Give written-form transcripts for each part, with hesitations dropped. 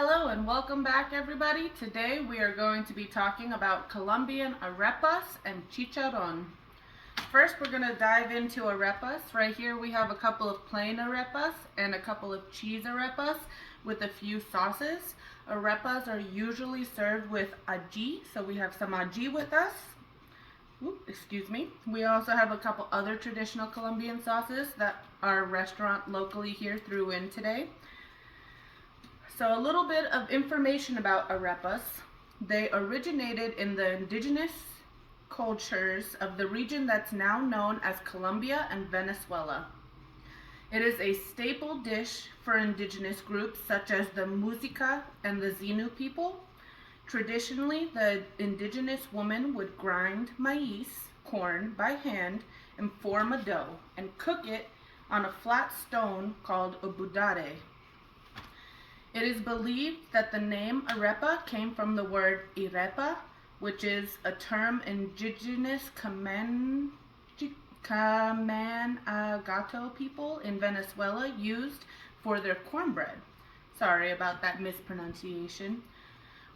Hello and welcome back, everybody. Today we are going to be talking about Colombian arepas and chicharron. First, we're going to dive into arepas. Right here we have a couple of plain arepas and a couple of cheese arepas with a few sauces. Arepas are usually served with ají, so we have some ají with us. Excuse me. We also have a couple other traditional Colombian sauces that our restaurant locally here threw in today. So a little bit of information about arepas. They originated in the indigenous cultures of the region that's now known as Colombia and Venezuela. It is a staple dish for indigenous groups such as the Muisca and the Zenu people. Traditionally, the indigenous woman would grind maize, corn, by hand and form a dough and cook it on a flat stone called a budare. It is believed that the name arepa came from the word irepa, which is a term indigenous Camanagato people in Venezuela used for their cornbread. Sorry about that mispronunciation.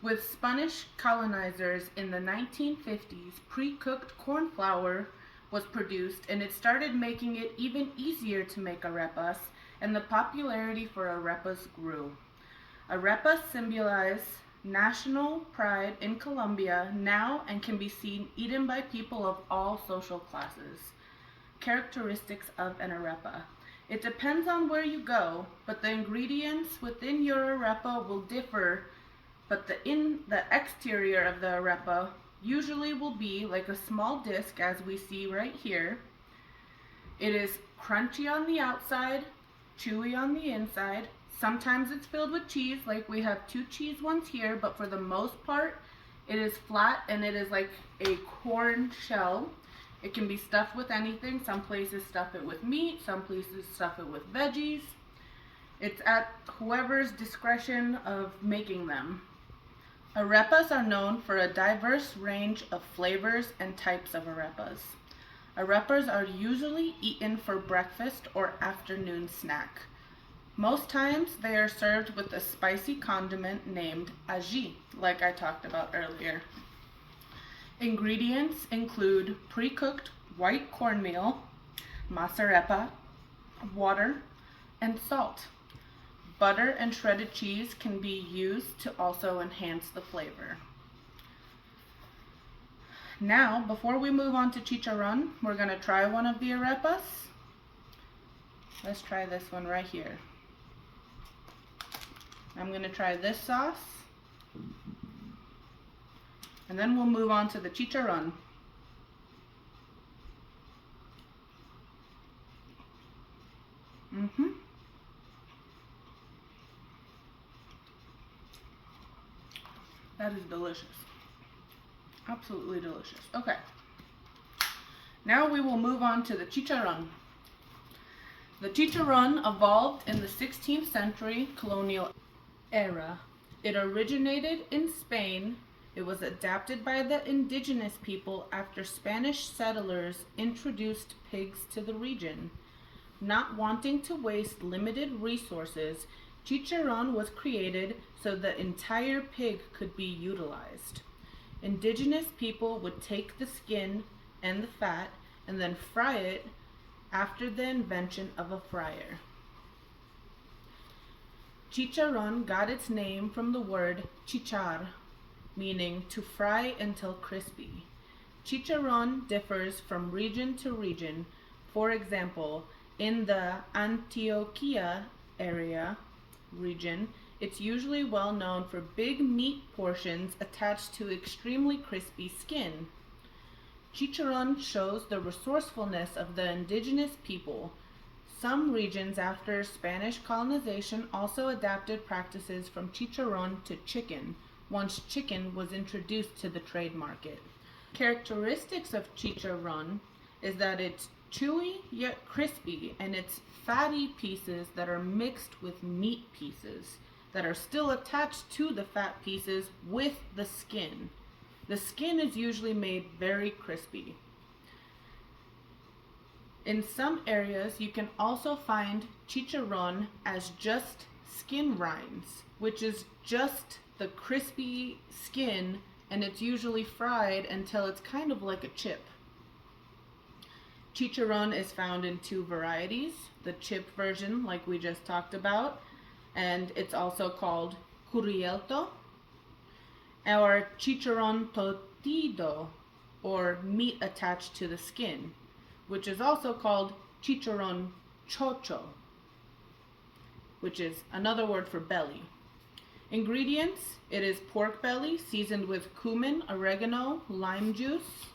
With Spanish colonizers in the 1950s, pre-cooked corn flour was produced, and it started making it even easier to make arepas, and the popularity for arepas grew. Arepas symbolize national pride in Colombia now and can be seen eaten by people of all social classes. Characteristics of an arepa. It depends on where you go, but the ingredients within your arepa will differ, but the exterior of the arepa usually will be like a small disc, as we see right here. It is crunchy on the outside, chewy on the inside. Sometimes it's filled with cheese, like we have 2 cheese ones here, but for the most part, it is flat and it is like a corn shell. It can be stuffed with anything. Some places stuff it with meat, some places stuff it with veggies. It's at whoever's discretion of making them. Arepas are known for a diverse range of flavors and types of arepas. Arepas are usually eaten for breakfast or afternoon snack. Most times they are served with a spicy condiment named ají, like I talked about earlier. Ingredients include pre-cooked white cornmeal, masarepa, water, and salt. Butter and shredded cheese can be used to also enhance the flavor. Now, before we move on to chicharron, we're going to try one of the arepas. Let's try this one right here. I'm going to try this sauce, and then we'll move on to the chicharron. That is delicious. Absolutely delicious. Okay. Now we will move on to the chicharron. The chicharron evolved in the 16th century colonial era. It originated in Spain. It was adapted by the indigenous people after Spanish settlers introduced pigs to the region. Not wanting to waste limited resources, chicharron was created so the entire pig could be utilized. Indigenous people would take the skin and the fat and then fry it after the invention of a fryer. Chicharron got its name from the word chichar, meaning to fry until crispy. Chicharron differs from region to region. For example, in the Antioquia region, it's usually well known for big meat portions attached to extremely crispy skin. Chicharron shows the resourcefulness of the indigenous people. Some regions after Spanish colonization also adapted practices from chicharron to chicken, once chicken was introduced to the trade market. Characteristics of chicharron is that it's chewy yet crispy, and it's fatty pieces that are mixed with meat pieces that are still attached to the fat pieces with the skin. The skin is usually made very crispy. In some areas, you can also find chicharron as just skin rinds, which is just the crispy skin, and it's usually fried until it's kind of like a chip. Chicharron is found in two varieties, the chip version like we just talked about, and it's also called curielto, or chicharron torcido, or meat attached to the skin, which is also called chicharron chocho, which is another word for belly. Ingredients: it is pork belly seasoned with cumin, oregano, lime juice,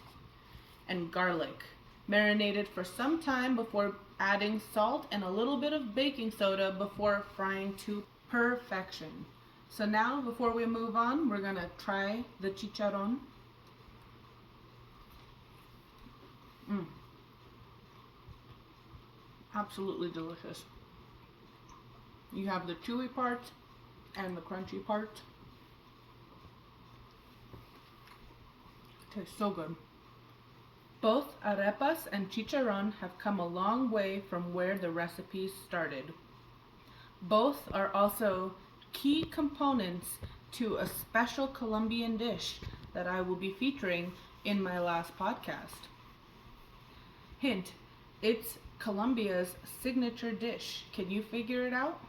and garlic, marinated for some time before adding salt and a little bit of baking soda before frying to perfection. So now, before we move on, we're gonna try the chicharron. Absolutely delicious. You have the chewy part and the crunchy part. Tastes so good. Both arepas and chicharron have come a long way from where the recipes started. Both are also key components to a special Colombian dish that I will be featuring in my last podcast. Hint, it's Colombia's signature dish. Can you figure it out?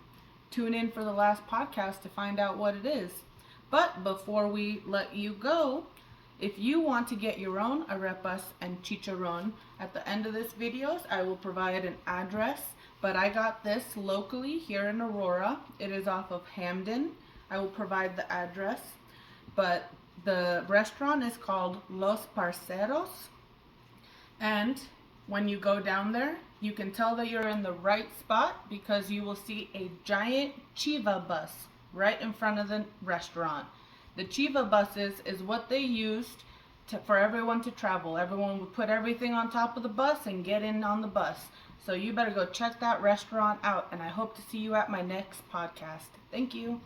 Tune in for the last podcast to find out what it is. But before we let you go, if you want to get your own arepas and chicharron, at the end of this video, I will provide an address, but I got this locally here in Aurora. It is off of Hampden. I will provide the address, but the restaurant is called Los Parceros, and when you go down there, you can tell that you're in the right spot because you will see a giant chiva bus right in front of the restaurant. The chiva buses is what they used for everyone to travel. Everyone would put everything on top of the bus and get in on the bus. So you better go check that restaurant out, and I hope to see you at my next podcast. Thank you.